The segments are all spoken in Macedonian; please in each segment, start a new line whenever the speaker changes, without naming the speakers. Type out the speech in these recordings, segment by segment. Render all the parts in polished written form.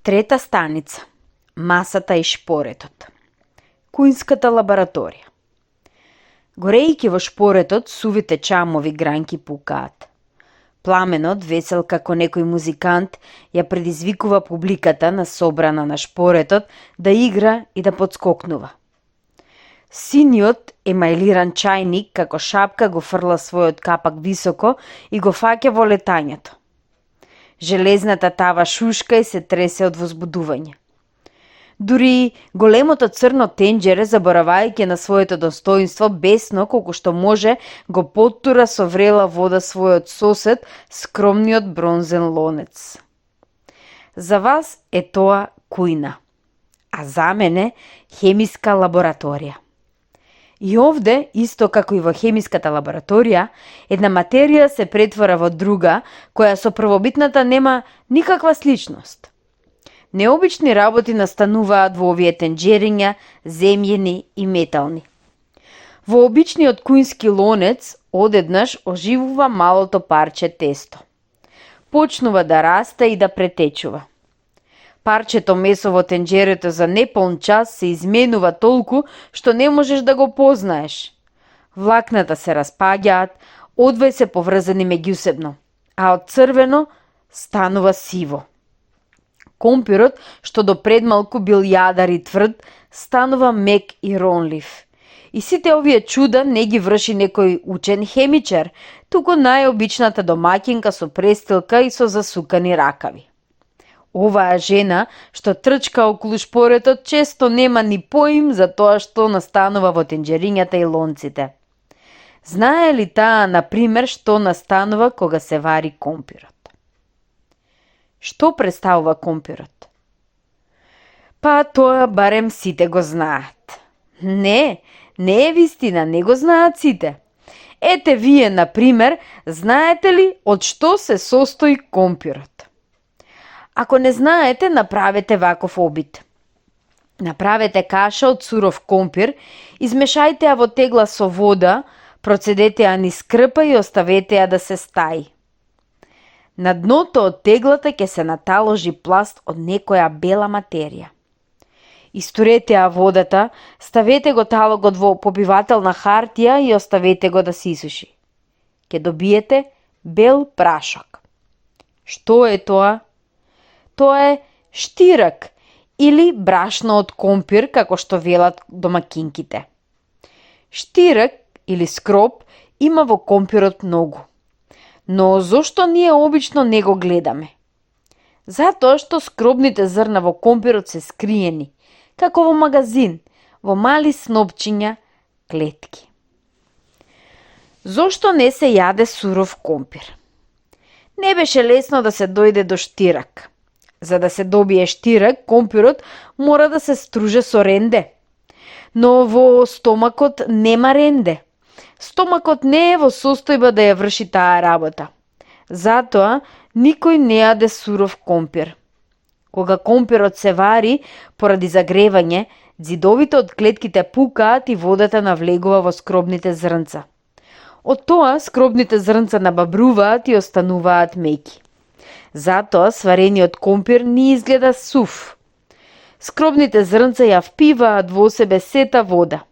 Трета станица. Масата и шпоретот. Куинската лабораторија. Горејќи во шпоретот, сувите чамови гранки пукаат. Пламенот, весел како некој музикант, ја предизвикува публиката на собрана на шпоретот да игра и да подскокнува. Синиот емајлиран чајник како шапка го фрла својот капак високо и го фаќа во летањето. Железната тава шушка и се тресе од возбудување. Дури големото црно тенџере, заборавајќи на своето достоинство, бесно колку што може, го поттура со врела вода својот сосед, скромниот бронзен лонец. За вас е тоа кујна, а за мене хемиска лабораторија. И овде, исто како и во хемиската лабораторија, една материја се претвора во друга, која со првобитната нема никаква сличност. Необични работи настануваат во овие тенџериња, земјени и метални. Во обичниот куински лонец одеднаш оживува малото парче тесто. Почнува да расте и да претечува. Парчето месо во тенџерето за неполн час се изменува толку што не можеш да го познаеш. Влакната се распаѓаат, одвај се поврзани меѓусебно, а од црвено станува сиво. Компирот, што до предмалку бил јадар и тврд, станува мек и ронлив. И сите овие чуда не ги врши некој учен хемичар, туку најобичната домаќинка со престилка и со засукани ракави. Оваа жена, што трчка околу шпоретот, често нема ни поим за тоа што настанува во тенџерињата и лонците. Знае ли таа, например, што настанува кога се вари компирот? Што представува компирот? Па тоа барем сите го знаат. Не е вистина, не го знаат сите. Ете вие, например, знаете ли од што се состои компирот? Ако не знаете, направете ваков обид. Направете каша од суров компир, измешајте ја во тегла со вода, процедете ја низ крпа и оставете ја да се стаи. На дното од теглата ќе се наталожи пласт од некоја бела материја. Истурете ја водата, ставете го талогот во побивателна хартија и оставете го да се исуши. Ќе добиете бел прашок. Што е тоа? Тоа е штирак или брашно од компир, како што велат домакинките. Штирак или скроб има во компирот многу. Но зошто ние обично не го гледаме? Затоа што скробните зрна во компирот се скриени, како во магазин, во мали снопчиња, клетки. Зошто не се јаде суров компир? Не беше лесно да се дојде до штирак. За да се добие штирак, компирот мора да се струже со ренде. Но во стомакот нема ренде. Стомакот не е во состојба да ја врши таа работа. Затоа никој не јаде суров компир. Кога компирот се вари, поради загревање, ѕидовите од клетките пукаат и водата навлегува во скробните зрнца. Од тоа скробните зрнца набабруваат и остануваат меки. Затоа сварениот компир не изгледа сув. Скробните зрнца ја впиваат во себе сета вода.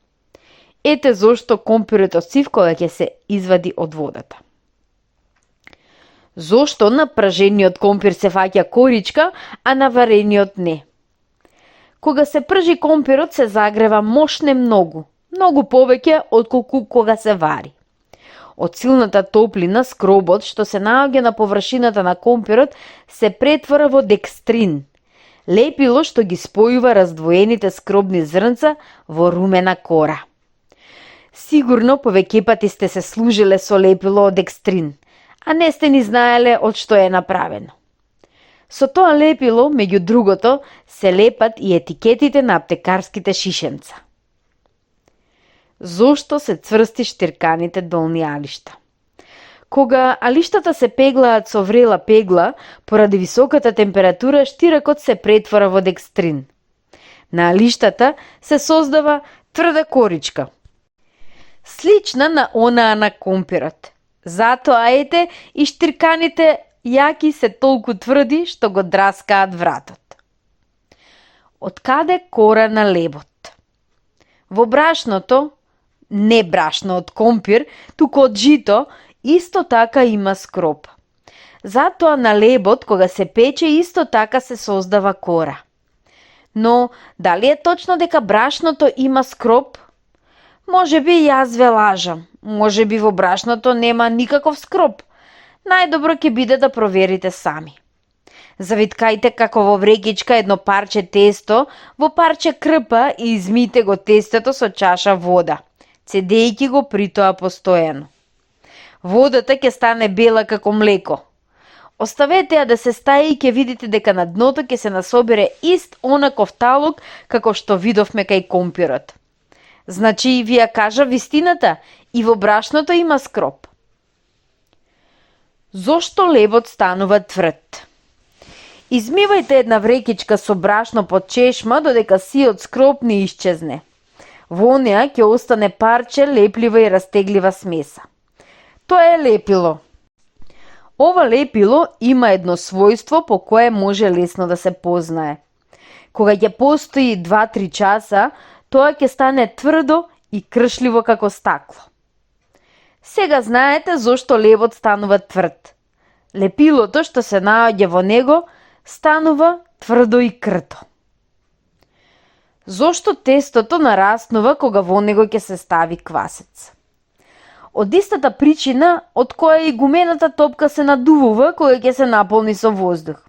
Ете зошто компирот е сив кога ќе се извади од водата. Зошто на пражениот компир се фаќа коричка, а на варениот не? Кога се пржи компирот се загрева мошне многу повеќе отколку кога се вари. Од силната топлина скробот што се наоѓа на површината на компирот се претвора во декстрин, лепило што ги спојува раздвоените скробни зрнца во румена кора. Сигурно повеќе пати сте се служиле со лепило од декстрин, а не сте ни знаеле од што е направено. Со тоа лепило, меѓу другото, се лепат и етикетите на аптекарските шишенца. Зошто се цврсти штирканите долни алишта? Кога алиштата се пеглаат со врела пегла, поради високата температура штиракот се претвора во декстрин. На алиштата се создава тврда коричка, слична на онаа на компирот. Затоа ете и штирканите јаки се толку тврди што го драскаат вратот. Од каде кора на лебот? Во брашното, не брашно од компир, туку од жито, исто така има скроп. Затоа на лебот, кога се пече, исто така се создава кора. Но, дали е точно дека брашното има скроп? Може би јас ве лажам. Може би во брашното нема никаков скроп. Најдобро ќе биде да проверите сами. Завиткајте како во врекичка едно парче тесто во парче крпа и измите го тестото со чаша вода, цедејќи го при тоа постојано. Водата ќе стане бела како млеко. Оставете ја да се стаи и ќе видите дека на дното ќе се насобере ист онаков талок како што видовме кај компирот. Значи, ви ја кажа вистината, и во брашното има скроп. Зошто лебот станува тврд? Измивајте една врекичка со брашно под чешма додека сиот скроп не исчезне. Во неа ќе остане парче леплива и растеглива смеса. Тоа е лепило. Ова лепило има едно својство по кое може лесно да се познае. Кога ќе постои 2-3 часа, тоа ќе стане тврдо и кршливо како стакло. Сега знаете зошто лебот станува тврд. Лепилото што се наоѓа во него станува тврдо и крто. Зошто тестото нараснува кога во него ќе се стави квасец? Од истата причина од која и гумената топка се надувува кога ќе се наполни со воздух.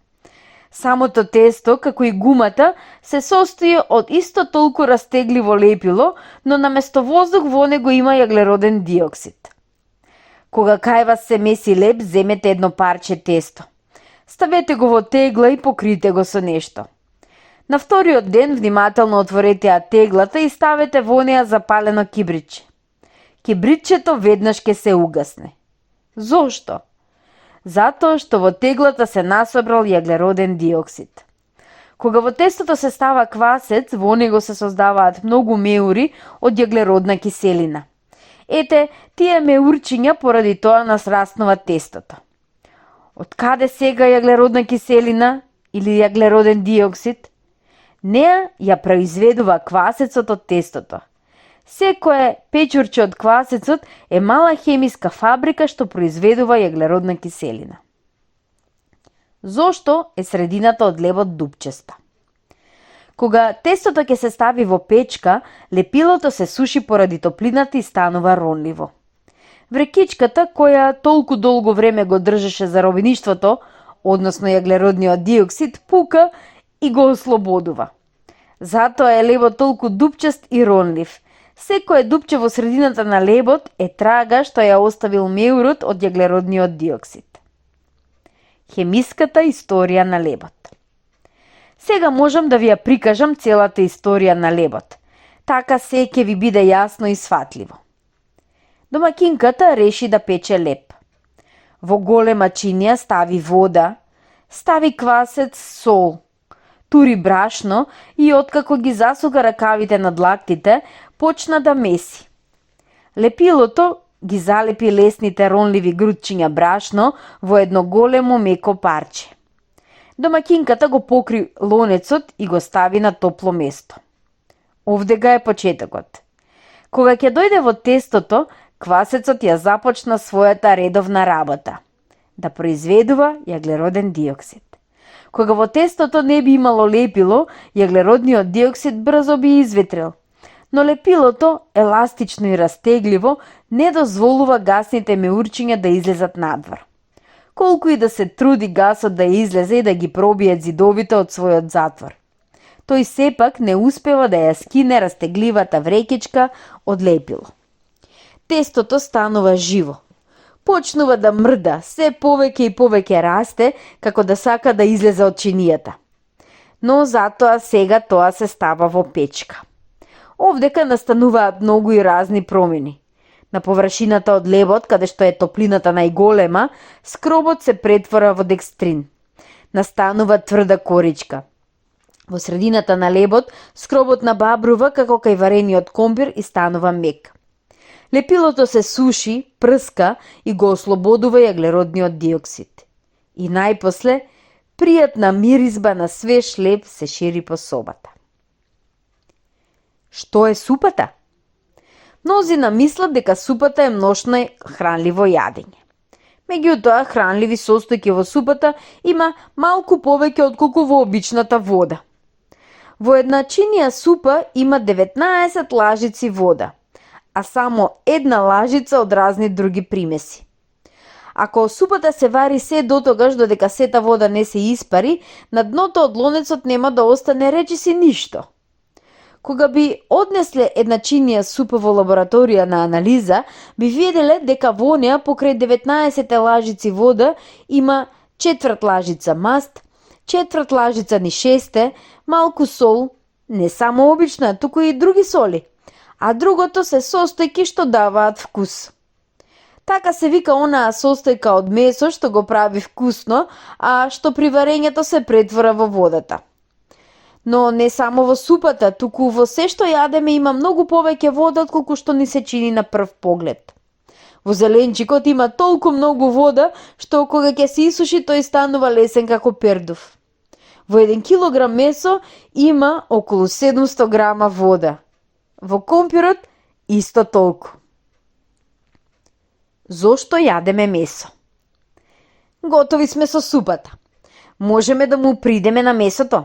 Самото тесто, како и гумата, се состои од исто толку растегливо лепило, но наместо воздух во него има јаглероден диоксид. Кога кај вас се меси леб, земете едно парче тесто. Ставете го во тегла и покрите го со нешто. На вториот ден внимателно отворете ја теглата и ставете во неа запалено кибриче. Кибричето веднаш ќе се угасне. Зошто? Затоа што во теглата се насобрал јаглероден диоксид. Кога во тестото се става квасец, во него се создаваат многу меури од јаглеродна киселина. Ете, тие меурчиња поради тоа нас раснува тестото. Од каде сега јаглеродна киселина или јаглероден диоксид? Неа ја произведува квасецот од тестото. Секое печурче од квасецот е мала хемиска фабрика што произведува јаглеродна киселина. Зошто е средината од лебот дупчеста? Кога тестото ќе се стави во печка, лепилото се суши поради топлината и станува ронливо. Врекичката, која толку долго време го држеше заробеништвото, односно јаглеродниот диоксид, пука и го ослободува. Затоа е лебот толку дупчест и ронлив. Секое дупче во средината на лебот е трага што ја оставил меурот од јаглеродниот диоксид. Хемиската историја на лебот. Сега можам да ви ја прикажам целата историја на лебот. Така се ќе ви биде јасно и сватливо. Домакинката реши да пече леб. Во голема чинија стави вода, стави квасец, сол, тури брашно и откако ги засуга ракавите на длактите, почна да меси. Лепилото ги залепи лесните ронливи грудчиња брашно во едно големо меко парче. Домакинката го покри лонецот и го стави на топло место. Овде е почетокот. Кога ќе дојде во тестото, квасецот ја започна својата редовна работа – да произведува јаглероден диоксид. Кога во тестото не би имало лепило, јаглеродниот диоксид брзо би изветрил. Но лепилото, еластично и растегливо, не дозволува гасните меурчиња да излезат надвор. Колку и да се труди гасот да излезе и да ги пробие зидовите од својот затвор. Тој сепак не успева да ја скине растегливата врекичка од лепило. Тестото станува живо. Почнува да мрда, се повеќе и повеќе расте, како да сака да излезе од чинијата. Но затоа сега тоа се става во печка. Овдека настануваат многу и разни промени. На површината од лебот, каде што е топлината најголема, скробот се претвора во декстрин. Настанува тврда коричка. Во средината на лебот, скробот набабрува како кај варениот компир и станува мек. Лепилото се суши, прска и го ослободува јаглеродниот диоксид. И најпосле, пријатна миризба на свеж леб се шири по собата. Што е супата? Мнозина мислат дека супата е мношно хранливо јадење. Меѓутоа, хранливи состојки во супата има малку повеќе отколку во обичната вода. Во една чинија супа има 19 лажици вода, а само една лажица од разни други примеси. Ако супата се вари се дотогаш додека сета вода не се испари, на дното од лонецот нема да остане речиси ништо. Кога би однесле една чинија супа во лабораторија на анализа, би виделе дека во неа покрај 19 лажици вода има четврт лажица маст, четврт лажица нишесте, малку сол, не само обична, туку и други соли, а другото се состојки што даваат вкус. Така се вика онаа состојка од месо што го прави вкусно, а што при варењето се претвора во водата. Но не само во супата, туку во се што јадеме има многу повеќе вода отколку што ни се чини на прв поглед. Во зеленчикот има толку многу вода што кога ќе се исуши тој станува лесен како пердув. Во 1 килограм месо има околу 700 грама вода. Во компирот исто толку. Зошто јадеме месо? Готови сме со супата. Можеме да му придеме на месото.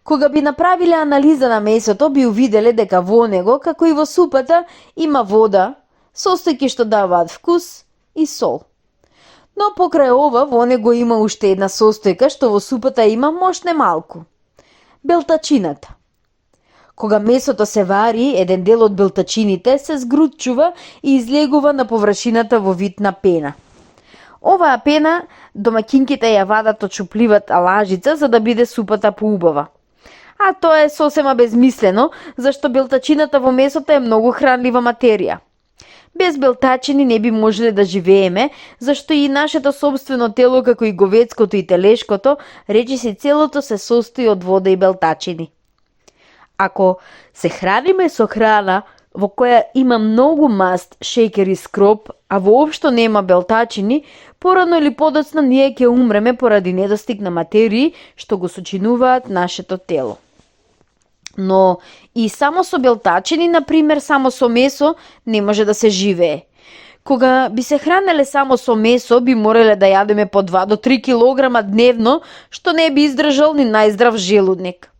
Кога би направиле анализа на месото, би увиделе дека во него, како и во супата, има вода, состојки што даваат вкус и сол. Но покрај ова, во него има уште една состојка што во супата има мошне малку. Белтачината. Кога месото се вари, еден дел од белтачините се згрутчува и излегува на површината во вид на пена. Оваа пена домаќинките ја вадат од шупливата лажица за да биде супата поубава. А тоа е сосема безмислено, зашто белтачината во месото е многу хранлива материја. Без белтачини не би можеле да живееме, зашто и нашето собствено тело, како и говецкото и телешкото, речиси целото се состои од вода и белтачини. Ако се храниме со храна во која има многу маст, шеќер и скроп, а воопшто нема белтачини, порано или подоцна ние ќе умреме поради недостиг на материи што го сочинуваат нашето тело. Но и само со белтачини, например, само со месо, не може да се живее. Кога би се хранеле само со месо, би морале да јадеме по 2 до 3 килограма дневно, што не би издржал ни најздрав желудник.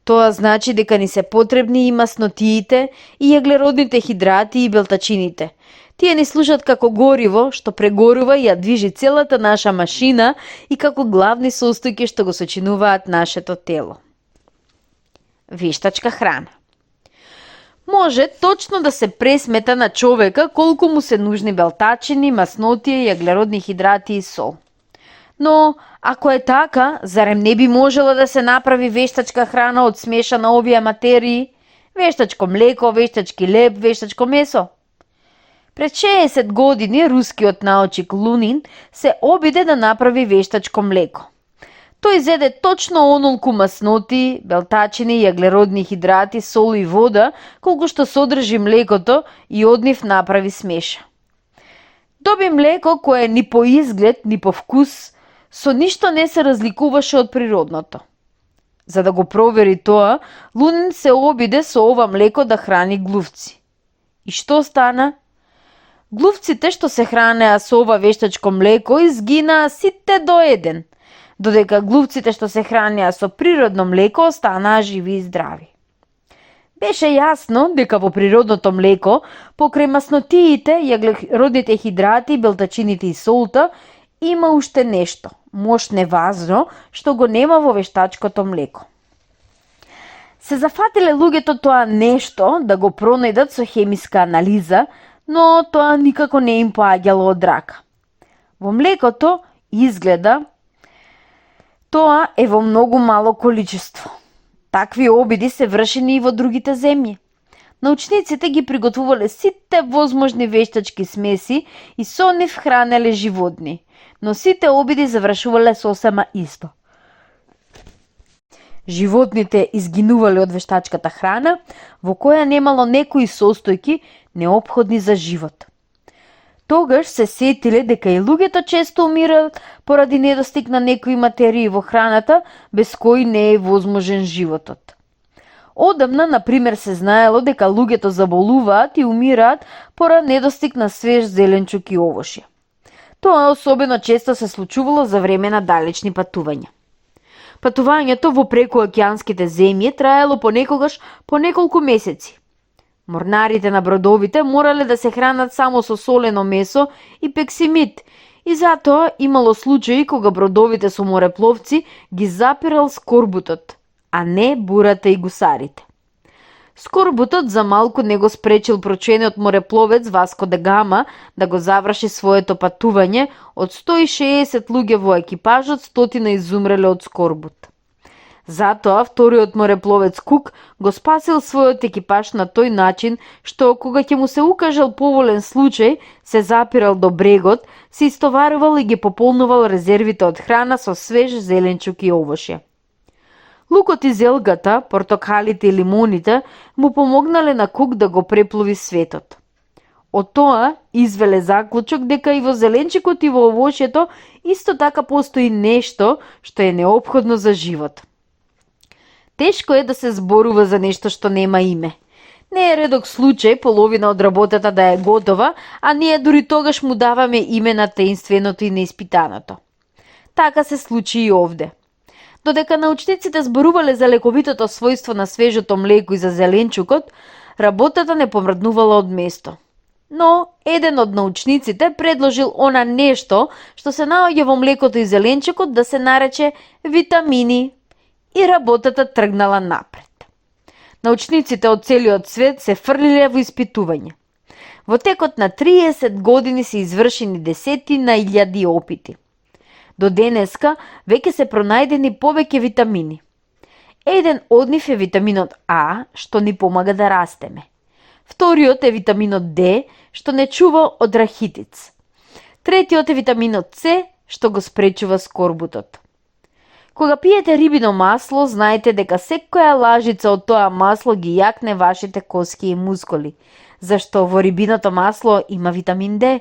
Тоа значи дека ни се потребни и маснотиите, и јаглеродните хидрати и белтачините. Тие ни служат како гориво што прегорува и ја движи целата наша машина и како главни состојки што го сочинуваат нашето тело. Вештачка храна. Може точно да се пресмета на човека колку му се нужни белтачини, маснотија, јаглеродни хидрати и сол. Но, ако е така, зарем не би можела да се направи вештачка храна од смеша на овие материи? Вештачко млеко, вештачки леб, вештачко месо? Пред 60 години рускиот научник Лунин се обиде да направи вештачко млеко. Тој зеде точно онолку масноти, белтачини, јаглеродни хидрати, сол и вода, колку што содржи млекото и од нив направи смеша. Доби млеко кое ни по изглед, ни по вкус, со ништо не се разликуваше од природното. За да го провери тоа, Лунин се обиде со ова млеко да храни глувци. И што стана? Глувците што се хранеа со ова вештачко млеко изгинаа сите до еден, додека глувците што се хранеа со природно млеко останаа живи и здрави. Беше јасно дека во природното млеко, покрај маснотиите, јаглеродните хидрати, белтачините и солта, има уште нешто, мошне важно, што го нема во вештачкото млеко. Се зафатиле луѓето тоа нешто да го пронајдат со хемиска анализа, но тоа никако не им поаѓало од рака. Во млекото изгледа тоа е во многу мало количество. Такви обиди се вршени и во другите земји. Научниците ги приготвувале сите возможни вештачки смеси и со нив хранеле животни, но сите обиди завршувале сосема исто. Животните изгинувале од вештачката храна, во која немало некои состојки неопходни за живот. Тогаш се сетиле дека и луѓето често умираат поради недостиг на некои материи во храната, без кои не е возможен животот. Одамна, например, се знаело дека луѓето заболуваат и умираат поради недостиг на свеж зеленчук и овошје. Тоа особено често се случувало за време на далечни патувања. Патувањето во прекуокеанските земји траело понекогаш по неколку месеци. Морнарите на бродовите морале да се хранат само со солено месо и пексимит, и затоа имало случаи кога бродовите со морепловци ги запирал скорбутот, а не бурата и гусарите. Скорбутот за малку не го спречил прочениот морепловец Васко да Гама да го заврши своето патување. Од 160 луѓе во екипажот, 100 изумреле од скорбут. Затоа вториот морепловец Кук го спасил својот екипаж на тој начин што кога ќе му се укажал поволен случај, се запирал до брегот, се истоварувал и ги пополнувал резервите од храна со свеж зеленчук и овошје. Лукот и зелгата, портокалите и лимоните му помогнале на Кук да го преплови светот. Од тоа извеле заклучок дека и во зеленчукот и во овошјето исто така постои нешто што е неопходно за живот. Тешко е да се зборува за нешто што нема име. Не е редок случај половина од работата да е готова, а ние дури тогаш му даваме име на таинственото и неиспитаното. Така се случи и овде. Додека научниците зборувале за лековитото својство на свежото млеко и за зеленчукот, работата не помрднувала од место. Но еден од научниците предложил она нешто што се наоѓа во млекото и зеленчукот да се нарече витамини, и работата тргнала напред. Научниците од целиот свет се фрлиле во испитување. Во текот на 30 години се извршени десетина илјади опити. До денеска веќе се пронајдени повеќе витамини. Еден од нив е витаминот А, што ни помага да растеме. Вториот е витаминот Д, што не чува од рахитиц. Третиот е витаминот С, што го спречува скорбутот. Кога пиете рибино масло, знаете дека секоја лажица од тоа масло ги јакне вашите коски и мускули, зашто во рибиното масло има витамин Д.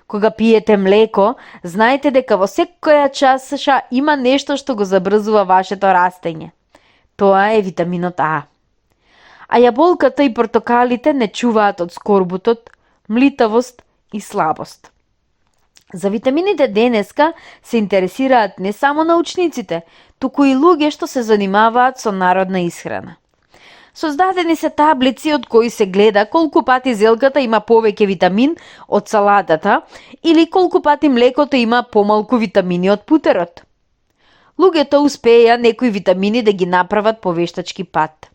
Кога пиете млеко, знаете дека во секоја чаша има нешто што го забрзува вашето растење. Тоа е витаминот А. А јаболката и портокалите не чуваат од скорбутот, млитавост и слабост. За витамините денеска се интересираат не само научниците, туку и луѓе што се занимаваат со народна исхрана. Создадени се таблици од кои се гледа колку пати зелката има повеќе витамин од салатата или колку пати млекото има помалку витамини од путерот. Луѓето успеја некои витамини да ги направат по вештачки пат.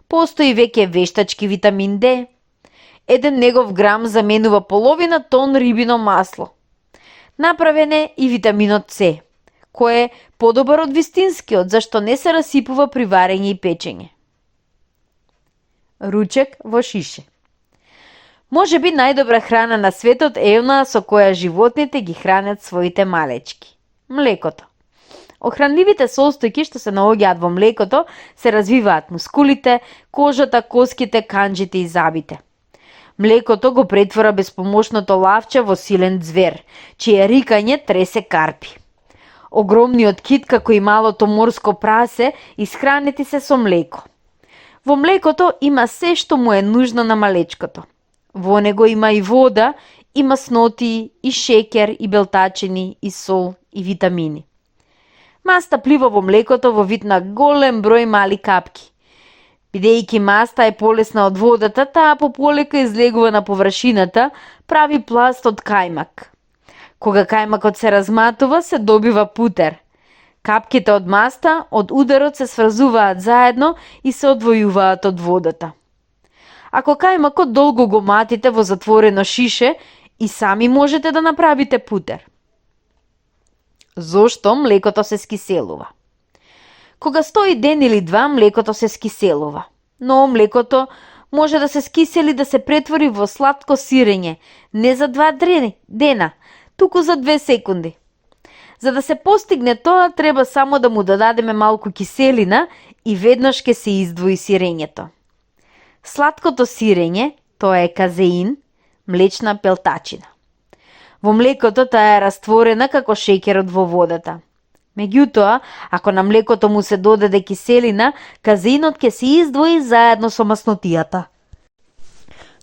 Постои веќе вештачки витамин Д. Еден негов грам заменува половина тон рибино масло. Направен е и витаминот С, кој е подобар од вистинскиот, зашто не се расипува при варење и печење. Ручек во шише. Може би најдобра храна на светот е она со која животните ги хранат своите малечки – млекото. Охранливите состојки што се наоѓаат во млекото се развиваат мускулите, кожата, коските, канџите и забите. Млекото го претвора безпомошното лавче во силен звер, чие рикање тресе карпи. Огромниот кит, како и малото морско прасе, исхранети се со млеко. Во млекото има се што му е нужно на малечкото. Во него има и вода, и масноти, и шекер, и белтачини, и сол, и витамини. Маста плива во млекото во вид на голем број мали капки. Бидејќи маста е полесна од водата, таа пополека излегува на површината, прави пласт од кајмак. Кога кајмакот се разматува, се добива путер. Капките од маста од ударот се сврзуваат заедно и се одвојуваат од водата. Ако кајмакот долго го матите во затворено шише, и сами можете да направите путер. Зошто млекото се скиселува? Кога стои ден или два, млекото се скиселува. Но млекото може да се скисели да се претвори во сладко сирење, не за 2 дена, туку за 2 секунди. За да се постигне тоа, треба само да му додадеме малку киселина и веднаш ќе се издвои сирењето. Сладкото сирење, тоа е казеин, млечна пелтачина. Во млекото таа е растворена како шеќерот во водата. Меѓутоа, ако на млекото му се додаде киселина, казеинот ќе се издвои заедно со маснотијата.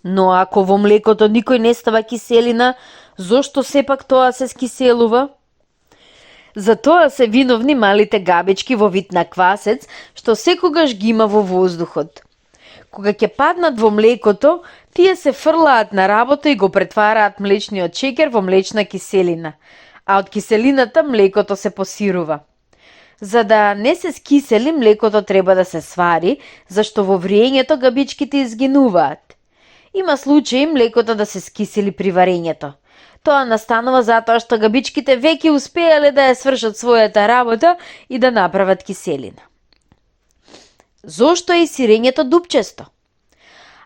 Но ако во млекото никој не става киселина, зошто сепак тоа се скиселува? За тоа се виновни малите габички во вид на квасец, што секогаш ги има во воздухот. Кога ќе паднат во млекото, тие се фрлаат на работа и го претвараат млечниот шеќер во млечна киселина, а од киселината млекото се посирува. За да не се скисели, млекото треба да се свари, зашто во вриењето габичките изгинуваат. Има случаи млекото да се скисели при варењето. Тоа настанува затоа што габичките веќе успеале да ја свршат својата работа и да направат киселина. Зошто е сирењето дупчесто?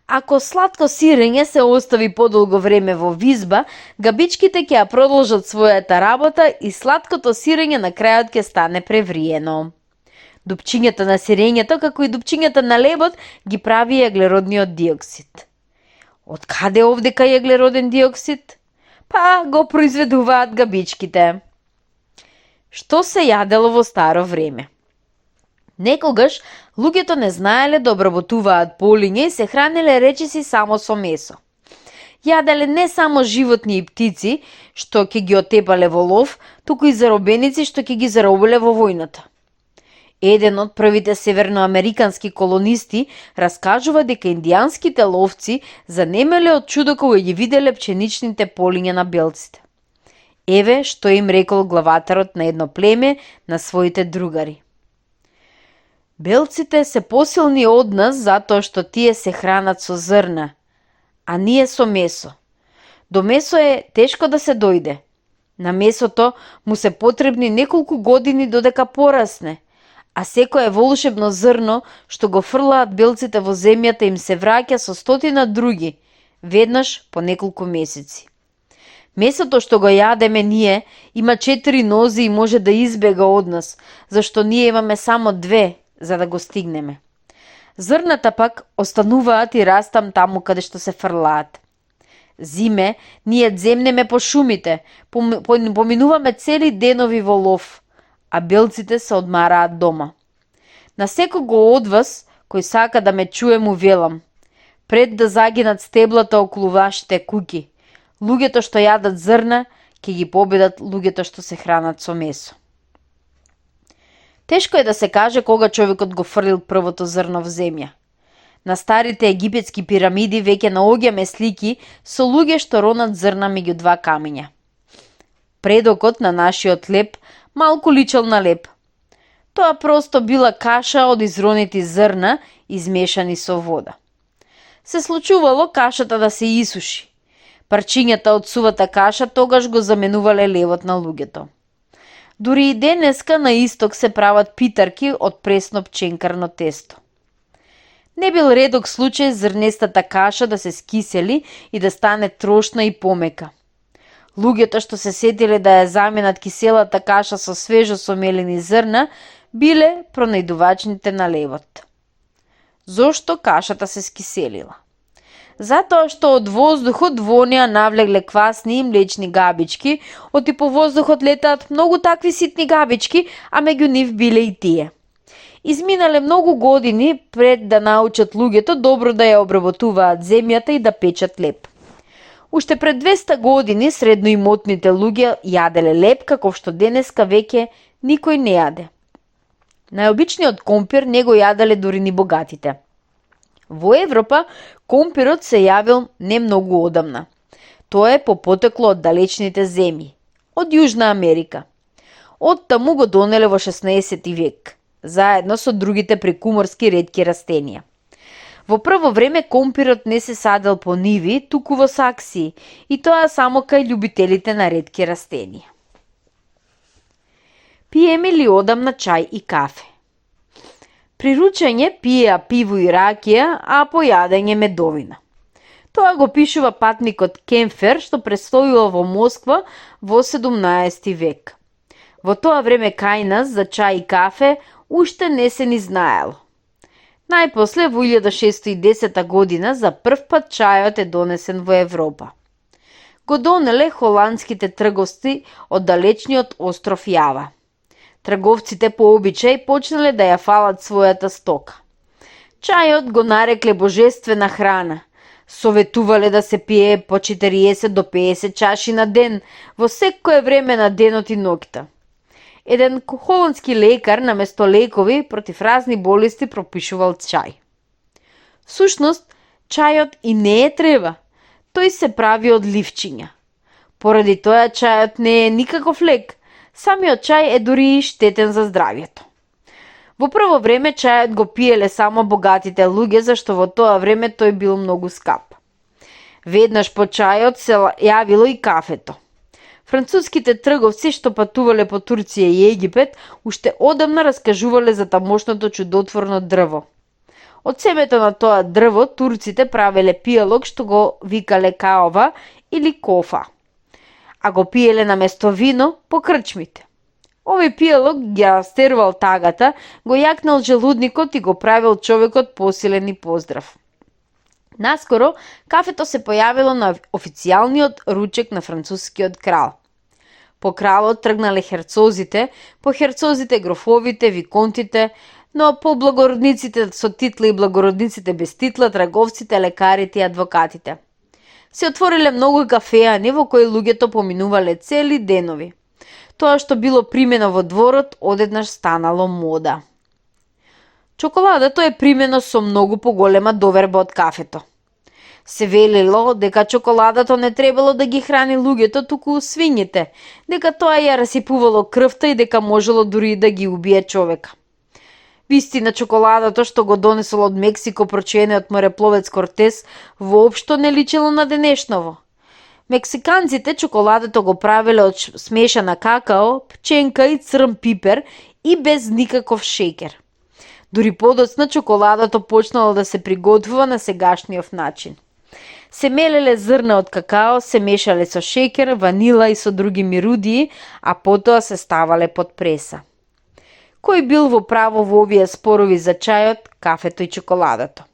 Ако сладко сирење се остави подолго време во визба, габичките ќе ја продолжат својата работа и сладкото сирење на крајот ќе стане превриено. Дупчињето на сирењето, како и дупчињето на лебот, ги прави јаглеродниот диоксид. Од каде овдека јаглероден диоксид? Па го произведуваат габичките. Што се јадело во старо време? Некогаш луѓето не знаеле да обработуваат полиња и се хранеле речиси само со месо. Јаделе не само животни и птици, што ќе ги отепале во лов, туку и заробеници што ќе ги заробиле во војната. Еден од првите северноамерикански колонисти раскажува дека индијанските ловци занемеле од чудо кога ги виделе пченичните полиња на белците. Еве што им рекол главатарот на едно племе на своите другари. Белците се посилни од нас затоа што тие се хранат со зрна, а ние со месо. До месо е тешко да се дојде. На месото му се потребни неколку години додека порасне, а секое волшебно зрно што го фрлаат белците во земјата им се враќа со 100 други, веднаш по неколку месеци. Месото што го јадеме ние има 4 нози и може да избега од нас, зашто ние имаме само 2 за да го стигнеме. Зрната пак остануваат и растам таму каде што се фрлаат. Зиме ние земнеме по шумите, поминуваме цели денови во лов, а белците се одмараат дома. На секого од вас, кој сака да ме чуе, му велам, пред да загинат стеблата околу вашите куќи, луѓето што јадат зрна, ќе ги победат луѓето што се хранат со месо. Тешко е да се каже кога човекот го фрлил првото зрно в земја. На старите египетски пирамиди веќе наоѓаме слики со луѓе што ронат зрна меѓу два камиња. Предокот на нашиот леб малку личел на леб. Тоа просто била каша од изронети зрна измешани со вода. Се случувало кашата да се исуши. Парчињата од сувата каша тогаш го заменувале левот на луѓето. Дури и денеска на исток се прават питарки од пресно пченкарно тесто. Не бил редок случај зрнестата каша да се скисели и да стане трошна и помека. Луѓето што се сетиле да ја заменат киселата каша со свежо сомелени зрна, биле пронајдувачните на левот. Зошто кашата се скиселила? Затоа што од воздухот вонеа навлегле квасни и млечни габички, оти по воздухот летаат многу такви ситни габички, а меѓу нив биле и тие. Изминале многу години пред да научат луѓето добро да ја обработуваат земјата и да печат леб. Уште пред 200 години средноимотните луѓе јаделе леб, каков што денеска веќе никој не јаде. Најобичниот компир не го јаделе дури ни богатите. Во Европа компирот се јавил не многу одамна. Тоа е по потекло од далечните земји, од Јужна Америка. Од таму го донеле во 16 век, заедно со другите прекуморски ретки растенија. Во прво време компирот не се садел по ниви, туку во саксии, и тоа само кај љубителите на ретки растенија. Пиеме ли одамна чај и кафе? При ручење пиеа пиво и ракија, а по јадење медовина. Тоа го пишува патникот Кемфер, што престојува во Москва во 17 век. Во тоа време кај нас за чај и кафе уште не се ни знаело. Најпосле во 1610 година за прв пат чајот е донесен во Европа. Го донеле холандските трговци од далечниот остров Јава. Трговците по обичај почнале да ја фалат својата стока. Чајот го нарекле божествена храна. Советувале да се пие по 40 до 50 чаши на ден, во секое време на денот и ноќта. Еден холандски лекар наместо лекови против разни болести пропишувал чај. Всушност, чајот и не е треба. Тој се прави од ливчиња. Поради тоа чајот не е никаков лек. Самиот чај е дури и штетен за здравјето. Во прво време чајот го пиеле само богатите луѓе, зашто во тоа време тој бил многу скап. Веднаш по чајот се јавило и кафето. Француските трговци што патувале по Турција и Египет уште одамна раскажувале за тамошното чудотворно дрво. Од семето на тоа дрво турците правеле пијалок што го викале каова или кофа, а го пиеле наместо вино по крчмите. Овој пијалок ги растерувал тагата, го јакнал желудникот и го правил човекот посилен и поздрав. Наскоро, кафето се појавило на официјалниот ручек на францускиот крал. По кралот тргнале херцозите, по херцозите грофовите, виконтите, но по благородниците со титла и благородниците без титла, трговците, лекарите и адвокатите. Се отвориле многу кафеани во кои луѓето поминувале цели денови. Тоа што било примено во дворот, одеднаш станало мода. Чоколадото е примено со многу поголема доверба од кафето. Се велело дека чоколадото не требало да ги храни луѓето, туку свињите, дека тоа ја расипувало крвта и дека можело дури да ги убие човека. Вистина, чоколадото што го донесло од Мексико прочиениот морепловец Кортес воопшто не личело на денешново. Мексиканците чоколадото го правеле од смешана какао, пченка и црн пипер и без никаков шеќер. Дури подоцна чоколадото почнало да се приготвува на сегашниот начин. Се мелеле зрна од какао, се мешале со шеќер, ванила и со други мирудии, а потоа се ставале под преса. Кој бил во право во овие спорови за чајот, кафето и чоколадото?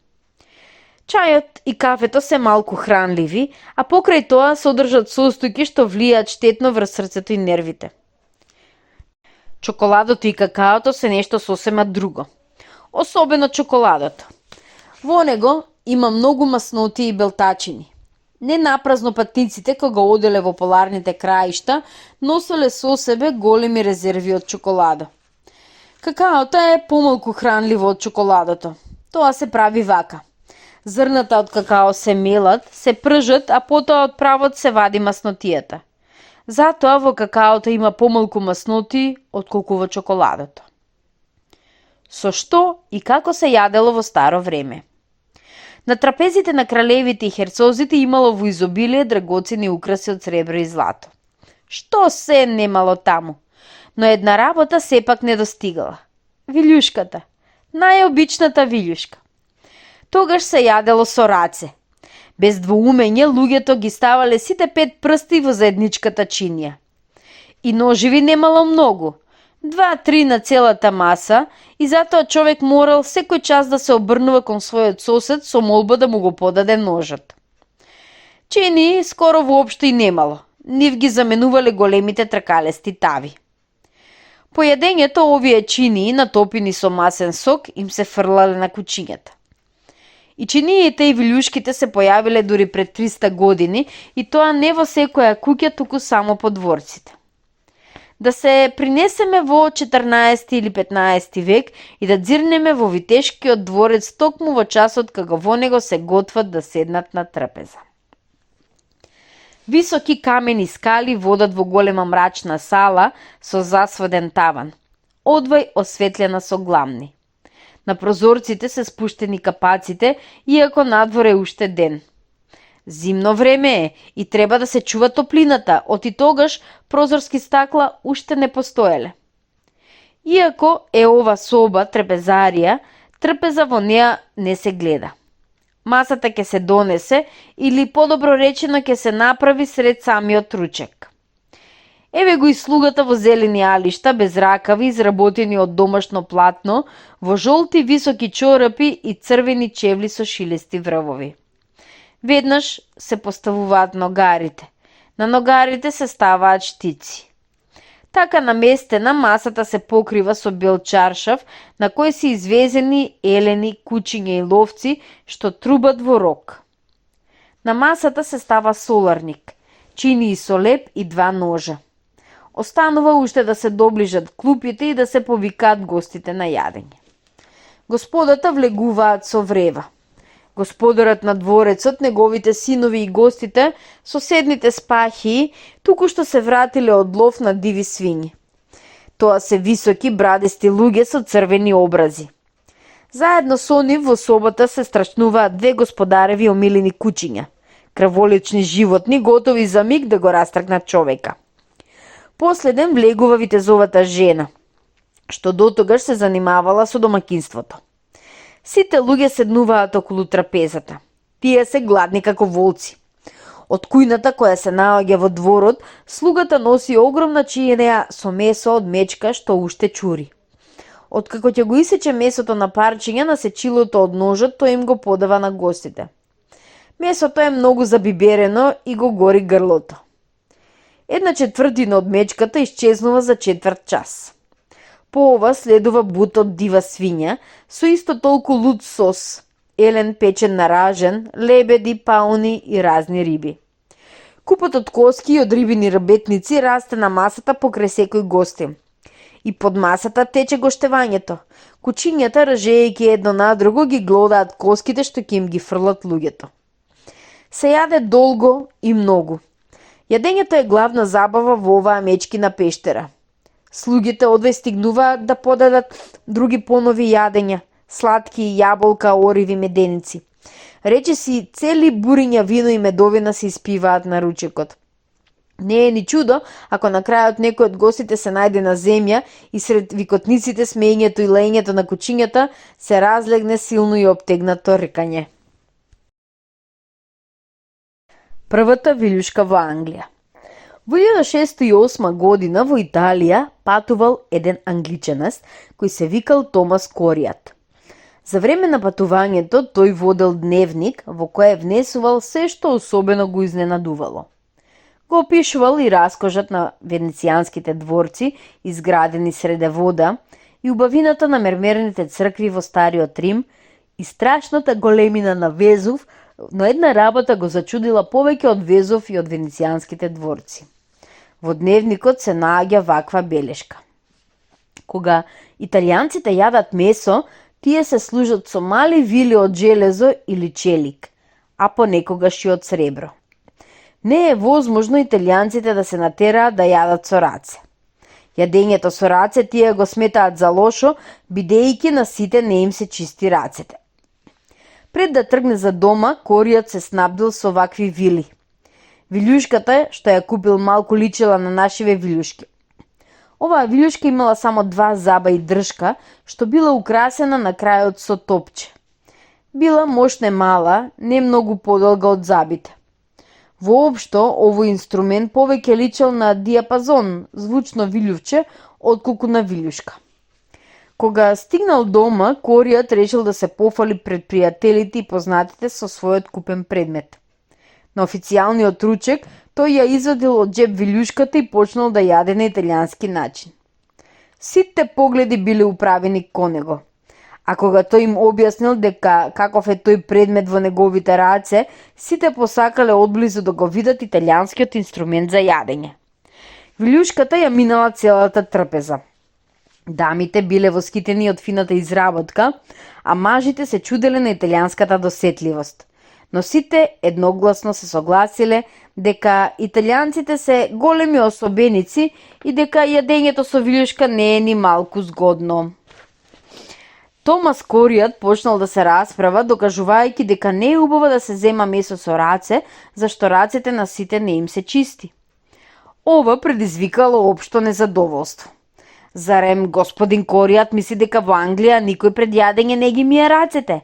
Чајот и кафето се малку хранливи, а покрај тоа содржат состојки што влијаат штетно врз срцето и нервите. Чоколадото и какаото се нешто сосема друго. Особено чоколадото. Во него има многу масноти и белтачини. Не напразно патниците кога оделе во поларните краишта носеле со себе големи резерви од чоколадо. Какаото е помалку хранливо од чоколадото. Тоа се прави вака. Зрната од какао се мелат, се пржат, а потоа од правот се вади маснотијата. Затоа во какаото има помалку масноти отколку во чоколадото. Со што и како се јадело во старо време? На трапезите на кралевите и херцозите имало во изобилие драгоцени украси од сребро и злато. Што се немало таму? Но една работа сепак не достигала. Вилјушката. Најобичната вилјушка. Тогаш се јадело со раце. Без двоумење луѓето ги ставале сите 5 прсти во заедничката чинија. И ноживи немало многу. 2-3 на целата маса и затоа човек морал секој час да се обрнува кон својот сосед со молба да му го подаде ножот. Чини скоро воопшто и немало. Нив ги заменувале големите тркалести тави. По јадењето овие чинии, натопени со масен сок, им се фрлале на кучињата. И чиниите и вилјушките се појавиле дури пред 300 години и тоа не во секоја куќа, туку само по дворците. Да се принесеме во 14 или 15 век и да дзирнеме во витешкиот дворец токму во часот кога во него се готват да седнат на трпеза. Високи камени скали водат во голема мрачна сала со засваден таван, одвај осветлена со гламни. На прозорците се спуштени капаците, иако надвор е уште ден. Зимно време е и треба да се чува топлината, оти тогаш прозорски стакла уште не постоеле. Иако е ова соба трпезарија, трпеза во неа не се гледа. Масата ќе се донесе или подобро речено ќе се направи сред самиот ручек. Еве го и слугата во зелени алишта, без ракави, изработени од домашно платно, во жолти високи чорапи и црвени чевли со шилести врвови. Веднаш се поставуваат ногарите. На ногарите се ставаат штици. Така наместена, масата се покрива со бел чаршав, на кој се извезени елени, кучиња и ловци, што трубат во рог. На масата се става соларник, чини и со леп и 2 ножа. Останува уште да се доближат клупите и да се повикаат гостите на јадење. Господата влегуваат со врева. Господарот на дворецот, неговите синови и гостите, соседните спахии, туку што се вратиле од лов на диви свињи. Тоа се високи, брадести луѓе со црвени образи. Заедно со нив во собата се страшнуваат 2 господареви омилени кучиња, крволични животни, готови за миг да го растргнат човека. Последен влегува витезовата жена, што дотогаш се занимавала со домакинството. Сите луѓе седнуваат околу трапезата. Тие се гладни како волци. Од кујната која се наоѓа во дворот, слугата носи огромна чинеја со месо од мечка што уште чури. Откако ќе го исече месото на парчиња на сечилото од ножот, тој им го подава на гостите. Месото е многу забиберено и го гори грлото. 1/4 од мечката исчезнува за четврт час. По ова следува бут од дива свиња со исто толку луд сос, елен печен на ражен, лебеди, пауни и разни риби. Купот од коски и од рибини работници расте на масата покрај секој гости. И под масата тече гоштевањето. Кучињата, ражејќи едно на друго, ги глодаат коските што ќе им ги фрлат луѓето. Се јаде долго и многу. Јадењето е главна забава во оваа мечкина пештера. Слугите одвај стигнуваат да подадат други понови јадења, сладки, јаболка, ориви, меденици. Речиси цели буриња вино и медовина се испиваат на ручекот. Не е ни чудо ако на крајот некој од гостите се најде на земја и сред викотниците, смеењето и лењето на кучињата се разлегне силно и обтегнато рекање. Првата вилјушка во Англија. Во 1608 година во Италија патувал еден англичанец кој се викал Томас Коријат. За време на патувањето тој водел дневник во кој внесувал се што особено го изненадувало. Го опишувал и раскожат на венецијанските дворци, изградени среде вода, и убавината на мермерните цркви во Стариот Рим, и страшната големина на Везув, но една работа го зачудила повеќе од Везов и од венецијанските дворци. Во дневникот се наоѓа ваква белешка. Кога италијанците јадат месо, тие се служат со мали вили од железо или челик, а понекогаш и од сребро. Не е возможно италијанците да се натераат да јадат со раце. Јадењето со раце тие го сметаат за лошо, бидејќи на сите не им се чисти рацете. Пред да тргне за дома, Коријат се снабдил со вакви вили. Вилјушката, што ја купил, малку личела на нашиве вилјушки. Оваа вилјушка имала само 2 заба и држка, што била украсена на крајот со топче. Била мошне мала, не многу подолга од забите. Воопшто, овој инструмент повеќе личел на диапазон, звучно вилјувче, отколку на вилјушка. Кога стигнал дома, Коријат решил да се пофали пред пријателите и познатите со својот купен предмет. На официјалниот ручек, тој ја извадил од џеб вилјушката и почнал да јаде на италијански начин. Сите погледи биле управени кон него. А кога тој им објаснил дека каков е тој предмет во неговите раце, сите посакале одблизу да го видат италијанскиот инструмент за јадење. Вилјушката ја минала целата трпеза. Дамите биле воскитени од фината изработка, а мажите се чуделе на италијанската досетливост. Но сите едногласно се согласиле дека италијанците се големи особеници и дека јадењето со вилјушка не е ни малку згодно. Томас Коријат почнал да се расправа, докажувајќи дека не е убаво да се зема месо со раце, зашто рацете на сите не им се чисти. Ова предизвикало општо незадоволство. Зарем господин Коријат мисли дека во Англија никој пред јадење не ги мие рацете?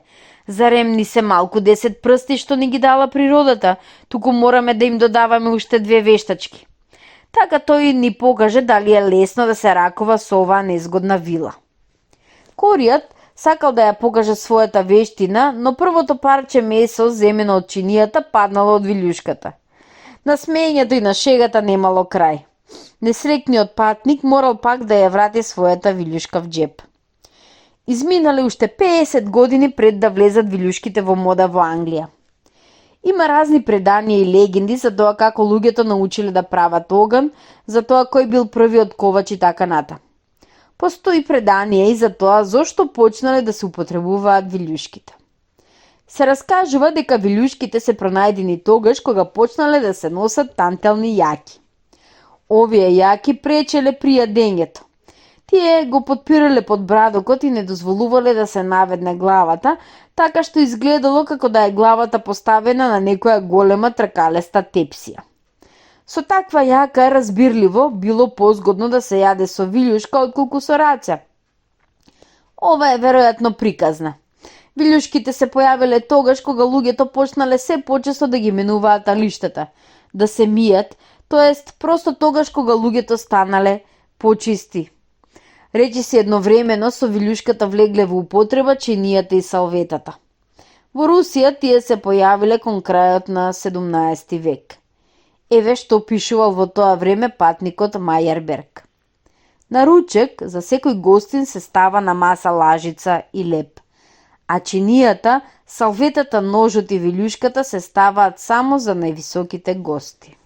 Зарем ни се малку 10 прсти што ни ги дала природата, туку мораме да им додаваме уште 2 вештачки. Така тој ни покаже дали е лесно да се ракува со оваа незгодна вила. Коријат сакал да ја покаже својата вештина, но првото парче месо земено од чинијата паднало од вилјушката. На смеењето и на шегата немало крај. Несреќниот патник морал пак да ја врати својата вилјушка в джеп. Изминале уште 50 години пред да влезат вилјушките во мода во Англија. Има разни преданија и легенди за тоа како луѓето научиле да прават оган, за тоа кој бил првиот ковач и така ната. Постои предание и за тоа зошто почнале да се употребуваат вилјушките. Се раскажува дека вилјушките се пронајдени тогаш кога почнале да се носат тантелни јаки. Овие јаки пречеле при јадењето. Тие го подпирале под брадокот и не дозволувале да се наведне главата, така што изгледало како да е главата поставена на некоја голема тркалеста тепсија. Со таква јака разбирливо било позгодно да се јаде со вилјушка отколку со раце. Ова е веројатно приказна. Вилјушките се појавиле тогаш кога луѓето почнале се почесто да ги менуваат алиштата, да се мијат, тоест просто тогаш кога луѓето станале почисти. Речи се едновремено со вилјушката влегле во употреба чинијата и салветата. Во Русија тие се појавиле кон крајот на 17 век. Еве што пишувал во тоа време патникот Мајерберг. На ручек за секој гостин се става на маса лажица и леп, а чинијата, салветата, ножот и вилјушката се ставаат само за највисоките гости.